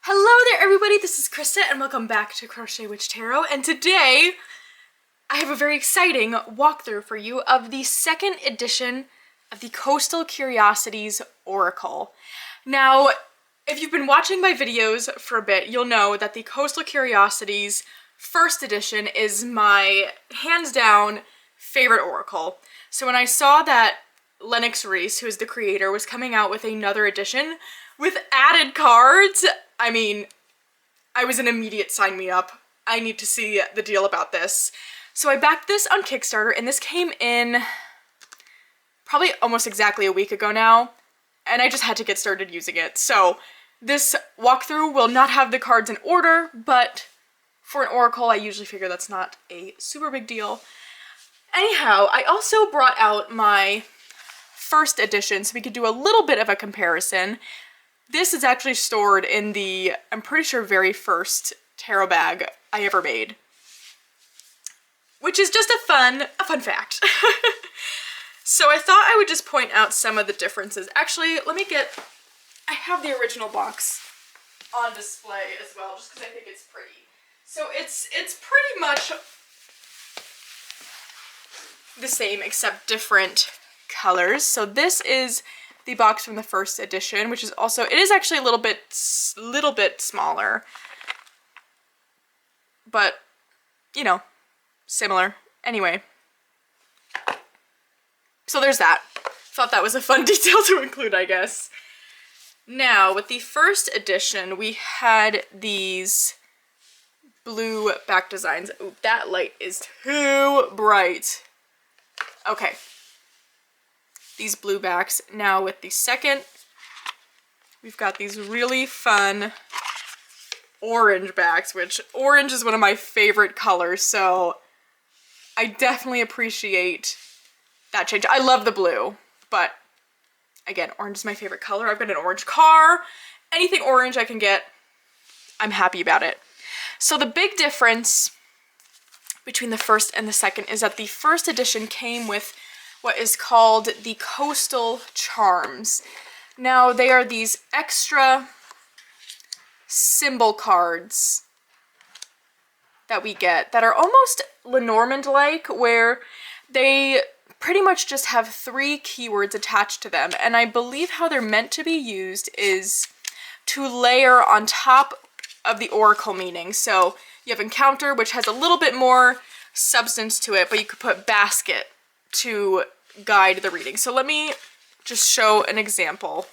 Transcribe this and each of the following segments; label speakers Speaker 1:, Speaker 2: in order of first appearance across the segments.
Speaker 1: Hello there everybody, this is Krista and welcome back to Crochet Witch Tarot, and today I have a very exciting walkthrough for you of the second edition of the Coastal Curiosities Oracle. Now, if you've been watching my videos for a bit, you'll know that the Coastal Curiosities first edition is my hands down favorite oracle. So when I saw that Lennox Reese, who is the creator, was coming out with another edition with added cards, I mean, I was an immediate sign me up. I need to see the deal about this. So I backed this on Kickstarter, and this came in probably almost exactly a week ago now, and I just had to get started using it. So this walkthrough will not have the cards in order, but for an oracle, I usually figure that's not a super big deal. Anyhow, I also brought out my first edition so we could do a little bit of a comparison. This is actually stored in the, I'm pretty sure, very first tarot bag I ever made. Which is just a fun fact. So I thought I would just point out some of the differences. Actually, I have the original box on display as well, just because I think it's pretty. So it's pretty much the same except different colors. So this is the box from the first edition, which is also, it is actually a little bit smaller, but you know, similar. Anyway, so there's that. Thought that was a fun detail to include, I guess. Now, with the first edition, we had these blue back designs. Ooh, that light is too bright. Okay. These blue backs. Now with the second, we've got these really fun orange backs, which orange is one of my favorite colors, so I definitely appreciate that change. I love the blue, but again, orange is my favorite color. I've got an orange car. Anything orange I can get, I'm happy about it. So the big difference between the first and the second is that the first edition came with what is called the Coastal Charms. Now, they are these extra symbol cards that we get that are almost Lenormand-like, where they pretty much just have 3 keywords attached to them, and I believe how they're meant to be used is to layer on top of the oracle meaning. So you have encounter, which has a little bit more substance to it, but you could put basket to guide the reading. So let me just show an example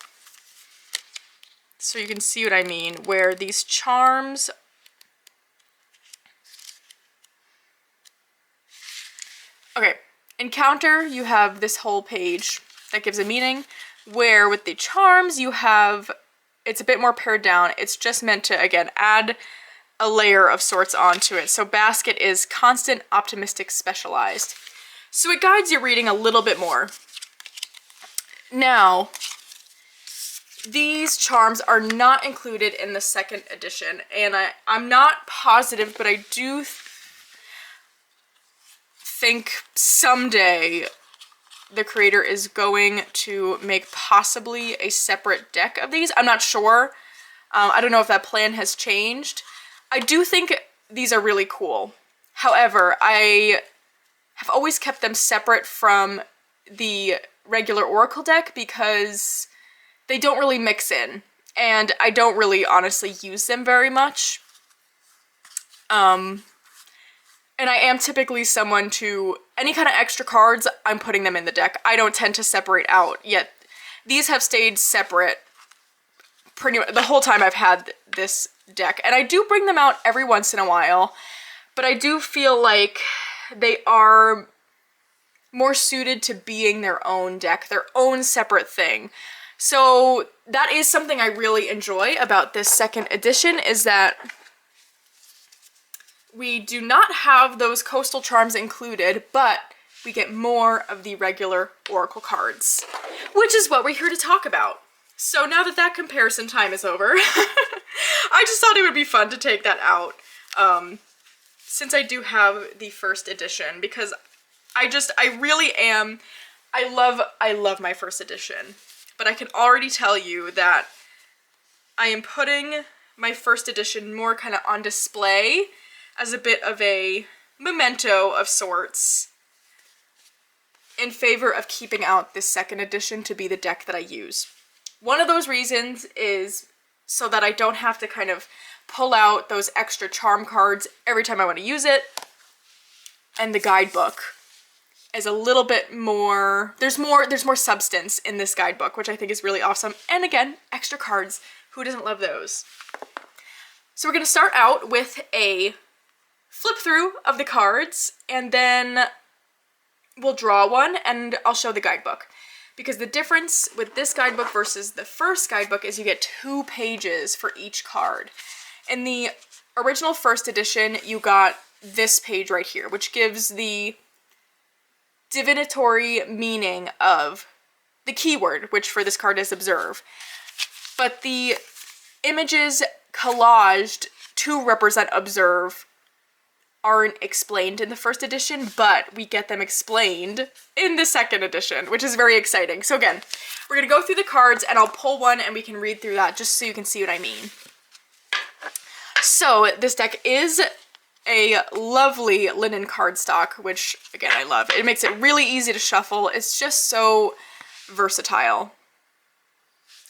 Speaker 1: so you can see what I mean, where these charms, okay, encounter, you have this whole page that gives a meaning, where with the charms you have, it's a bit more pared down. It's just meant to, again, add a layer of sorts onto it. So basket is constant, optimistic, specialized. So it guides your reading a little bit more. Now, these charms are not included in the second edition, and I'm not positive, but I do think someday the creator is going to make possibly a separate deck of these. I'm not sure. I don't know if that plan has changed. I do think these are really cool. However, I have always kept them separate from the regular oracle deck because they don't really mix in, and I don't really honestly use them very much. And I am typically someone to, any kind of extra cards, I'm putting them in the deck. I don't tend to separate out, yet these have stayed separate pretty much the whole time I've had this deck. And I do bring them out every once in a while, but I do feel like they are more suited to being their own deck, their own separate thing. So that is something I really enjoy about this second edition, is that we do not have those coastal charms included, but we get more of the regular oracle cards, which is what we're here to talk about. So now that that comparison time is over, I just thought it would be fun to take that out, since I do have the first edition, because I love my first edition, but I can already tell you that I am putting my first edition more kind of on display as a bit of a memento of sorts, in favor of keeping out this second edition to be the deck that I use. One of those reasons is so that I don't have to kind of pull out those extra charm cards every time I want to use it. And the guidebook is a little bit more, there's more substance in this guidebook, which I think is really awesome. And again, extra cards, who doesn't love those? So we're gonna start out with a flip through of the cards, and then we'll draw one and I'll show the guidebook. Because the difference with this guidebook versus the first guidebook is you get 2 pages for each card. In the original first edition, you got this page right here, which gives the divinatory meaning of the keyword, which for this card is observe. But the images collaged to represent observe aren't explained in the first edition, but we get them explained in the second edition, which is very exciting. So again, we're gonna go through the cards and I'll pull one and we can read through that just so you can see what I mean. So this deck is a lovely linen cardstock, which again, I love. It makes it really easy to shuffle. It's just so versatile.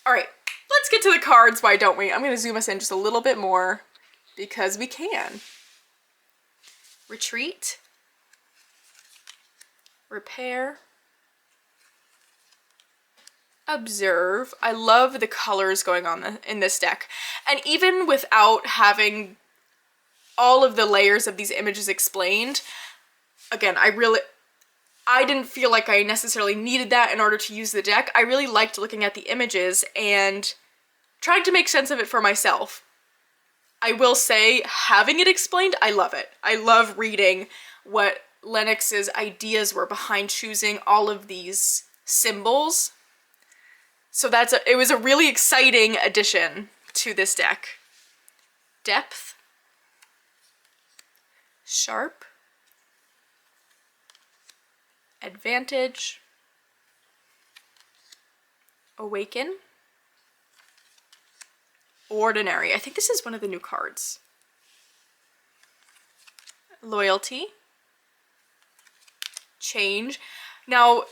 Speaker 1: All right, let's get to the cards, why don't we? I'm gonna zoom us in just a little bit more because we can. Retreat, repair, observe. I love the colors going on in this deck. And even without having all of the layers of these images explained, again, I didn't feel like I necessarily needed that in order to use the deck. I really liked looking at the images and trying to make sense of it for myself. I will say, having it explained, I love it. I love reading what Lennox's ideas were behind choosing all of these symbols. So it was a really exciting addition to this deck. Depth, sharp, advantage, awaken, ordinary. I think this is one of the new cards. Loyalty, change. Now,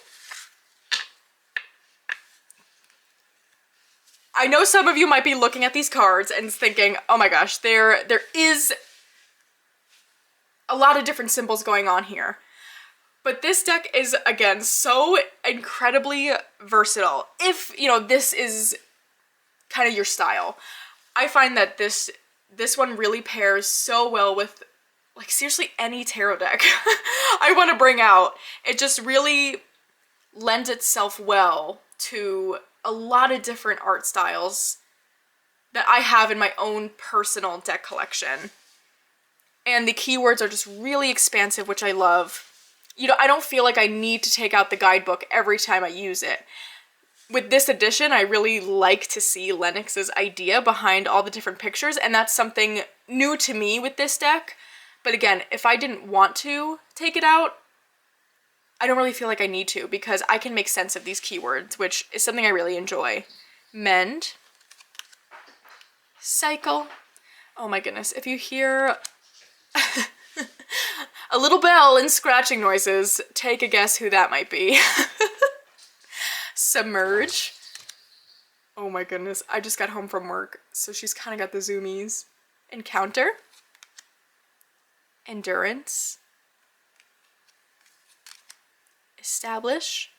Speaker 1: I know some of you might be looking at these cards and thinking, oh my gosh, there is a lot of different symbols going on here. But this deck is, again, so incredibly versatile. If, you know, this is kind of your style. I find that this one really pairs so well with, like, seriously any tarot deck I want to bring out. It just really lends itself well to a lot of different art styles that I have in my own personal deck collection. And the keywords are just really expansive, which I love. You know, I don't feel like I need to take out the guidebook every time I use it. With this edition, I really like to see Lennox's idea behind all the different pictures, and that's something new to me with this deck. But again, if I didn't want to take it out, I don't really feel like I need to, because I can make sense of these keywords, which is something I really enjoy. Mend. Cycle. Oh my goodness, if you hear a little bell and scratching noises, take a guess who that might be. Submerge. Oh my goodness, I just got home from work, so she's kind of got the zoomies. Encounter. Endurance. Establish.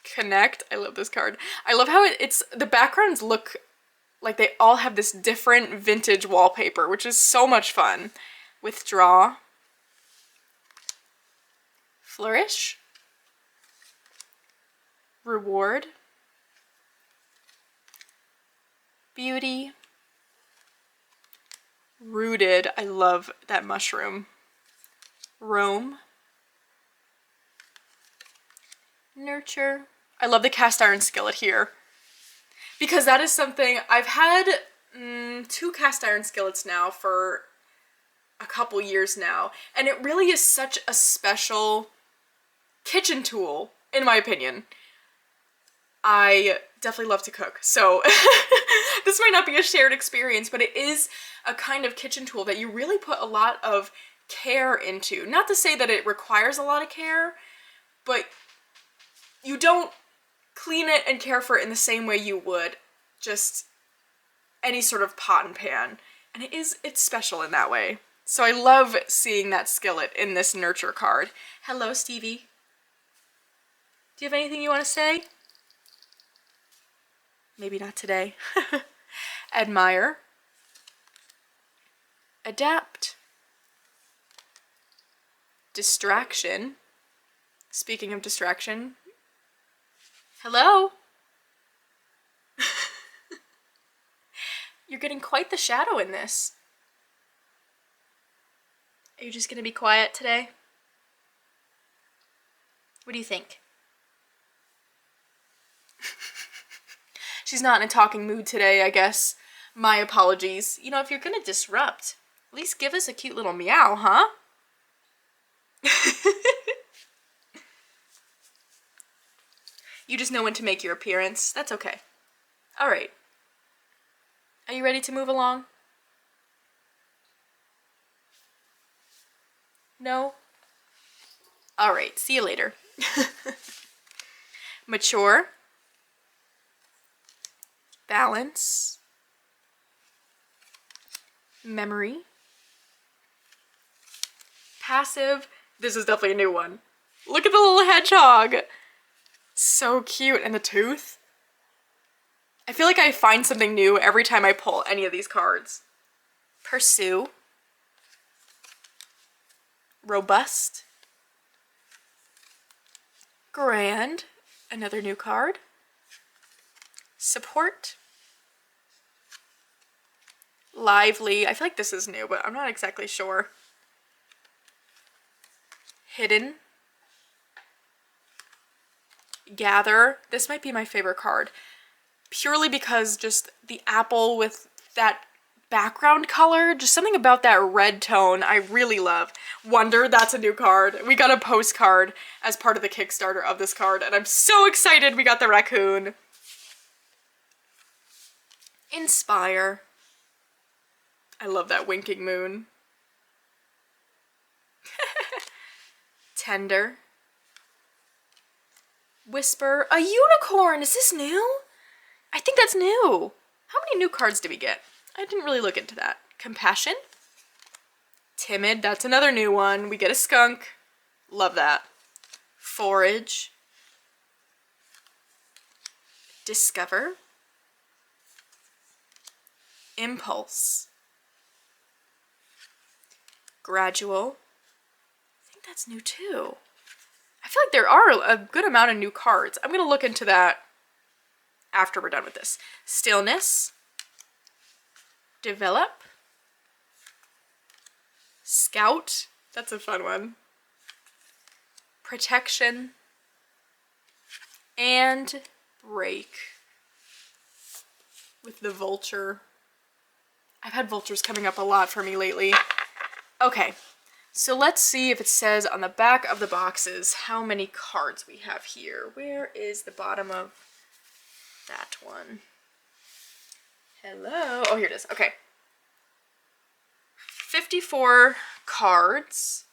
Speaker 1: Connect. I love this card. I love how it's the backgrounds look like they all have this different vintage wallpaper, which is so much fun. Withdraw. Flourish. Reward. Beauty. Rooted. I love that mushroom. Roam. Nurture. I love the cast iron skillet here, because that is something I've had 2 cast iron skillets now for a couple years now, and it really is such a special kitchen tool, in my opinion. I definitely love to cook, so this might not be a shared experience, but it is a kind of kitchen tool that you really put a lot of care into. Not to say that it requires a lot of care, but you don't clean it and care for it in the same way you would just any sort of pot and pan. And it's special in that way. So I love seeing that skillet in this nurture card. Hello, Stevie. Do you have anything you want to say? Maybe not today. Admire. Adapt. Distraction. Speaking of distraction. Hello? You're getting quite the shadow in this. Are you just gonna be quiet today? What do you think? She's not in a talking mood today, I guess. My apologies. You know, if you're gonna disrupt, at least give us a cute little meow, huh? You just know when to make your appearance. That's okay. All right. Are you ready to move along? No? All right, see you later. Mature. Balance. Memory. Passive. This is definitely a new one. Look at the little hedgehog. So cute. And the tooth. I feel like I find something new every time I pull any of these cards. Pursue. Robust. Grand. Another new card. Support. Lively. I feel like this is new, but I'm not exactly sure. Hidden. Gather. This might be my favorite card. Purely because just the apple with that background color, just something about that red tone I really love. Wonder, that's a new card. We got a postcard as part of the Kickstarter of this card, and I'm so excited we got the raccoon. Inspire. I love that winking moon. Tender. Whisper. A unicorn! Is this new? I think that's new. How many new cards did we get? I didn't really look into that. Compassion. Timid. That's another new one. We get a skunk. Love that. Forage. Discover. Impulse. Gradual. I think that's new too. I feel like there are a good amount of new cards. I'm going to look into that after we're done with this. Stillness. Develop. Scout. That's a fun one. Protection. And break. With the vulture. I've had vultures coming up a lot for me lately. Okay, so let's see if it says on the back of the boxes how many cards we have here. Where is the bottom of that one? Hello? Oh, here it is. Okay. 54 cards.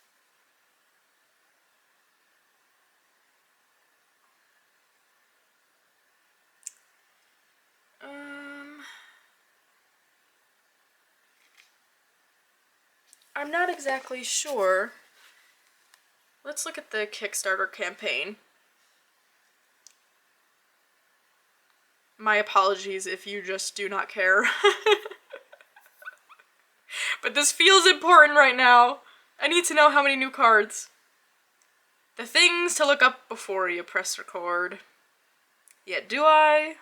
Speaker 1: I'm not exactly sure. Let's look at the Kickstarter campaign. My apologies if you just do not care. But this feels important right now. I need to know how many new cards. The things to look up before you press record. Yeah, do I?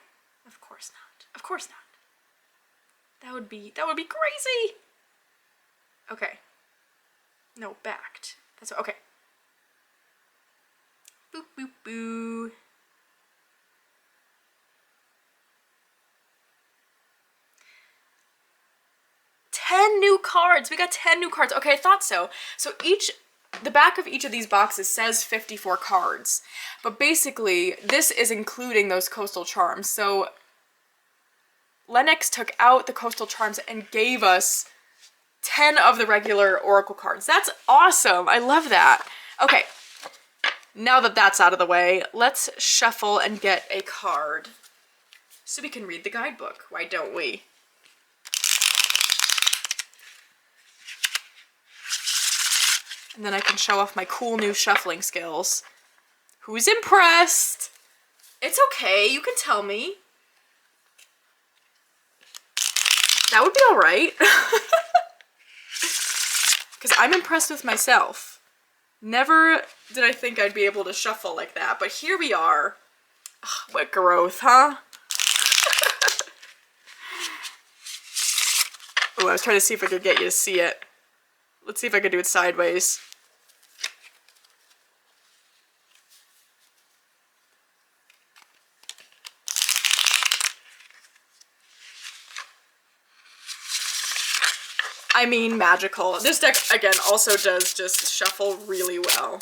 Speaker 1: Of course not. Of course not. That would be crazy. Okay. No, backed. That's okay. Boop, boop, boo. Ten new cards. We got 10 new cards. Okay, I thought so. So each the back of each of these boxes says 54 cards, but basically this is including those coastal charms. So Lennox took out the coastal charms and gave us 10 of the regular oracle cards. That's awesome. I love that. Okay, now that that's out of the way, let's shuffle and get a card so we can read the guidebook. Why don't we? And then I can show off my cool new shuffling skills. Who's impressed? It's okay, you can tell me. That would be all right. Because I'm impressed with myself. Never did I think I'd be able to shuffle like that, but here we are. Ugh, what growth, huh? Oh, I was trying to see if I could get you to see it. Let's see if I could do it sideways. I mean, magical. This deck, again, also does just shuffle really well.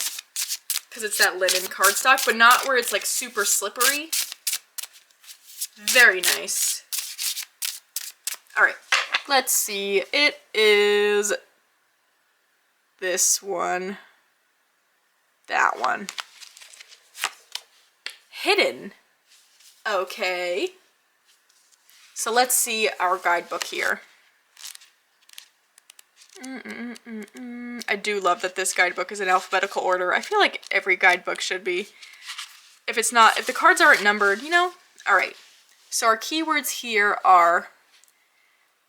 Speaker 1: Because it's that linen cardstock, but not where it's like super slippery. Very nice. Alright, let's see. It is this one. That one. Hidden. Okay. So let's see our guidebook here. I do love that this guidebook is in alphabetical order. I feel like every guidebook should be. If it's not, if the cards aren't numbered, you know? Alright. So our keywords here are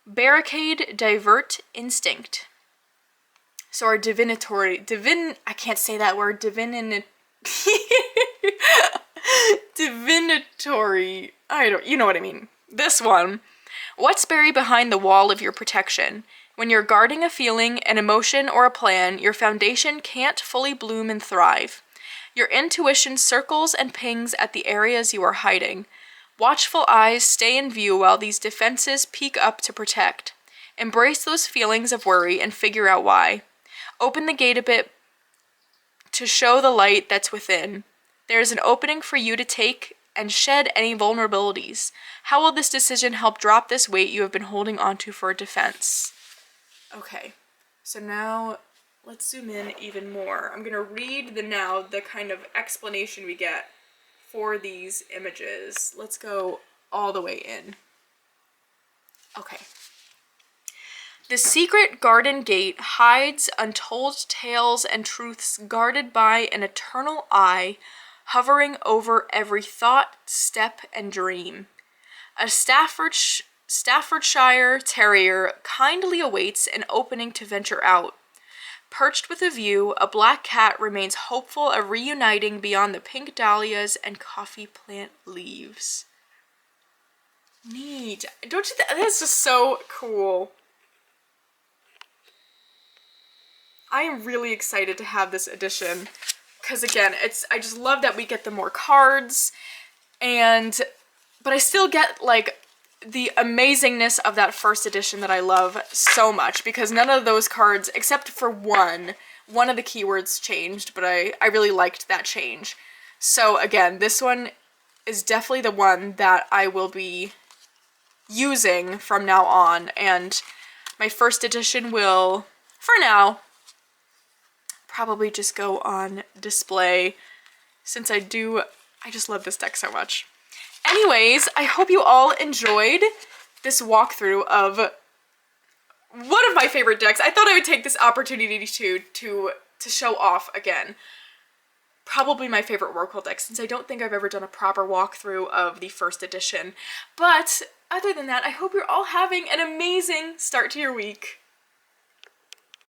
Speaker 1: barricade, divert, instinct. So our I can't say that word, divinatory, you know what I mean. This one. What's buried behind the wall of your protection? When you're guarding a feeling, an emotion, or a plan, your foundation can't fully bloom and thrive. Your intuition circles and pings at the areas you are hiding. Watchful eyes stay in view while these defenses peek up to protect. Embrace those feelings of worry and figure out why. Open the gate a bit to show the light that's within. There is an opening for you to take and shed any vulnerabilities. How will this decision help drop this weight you have been holding onto for defense? Okay, so now let's zoom in even more. I'm gonna read the kind of explanation we get for these images. Let's go all the way in. Okay. The secret garden gate hides untold tales and truths guarded by an eternal eye hovering over every thought, step, and dream. A Staffordshire Terrier kindly awaits an opening to venture out. Perched with a view, a black cat remains hopeful of reuniting beyond the pink dahlias and coffee plant leaves. Neat. Don't you think that's just so cool? I am really excited to have this edition because again, I just love that we get the more cards but I still get like the amazingness of that first edition that I love so much because none of those cards, except for one of the keywords changed, but I really liked that change. So again, this one is definitely the one that I will be using from now on, and my first edition will, for now, probably just go on display since I just love this deck so much. Anyways, I hope you all enjoyed this walkthrough of one of my favorite decks. I thought I would take this opportunity to show off again. Probably my favorite Oracle deck, since I don't think I've ever done a proper walkthrough of the first edition. But other than that, I hope you're all having an amazing start to your week.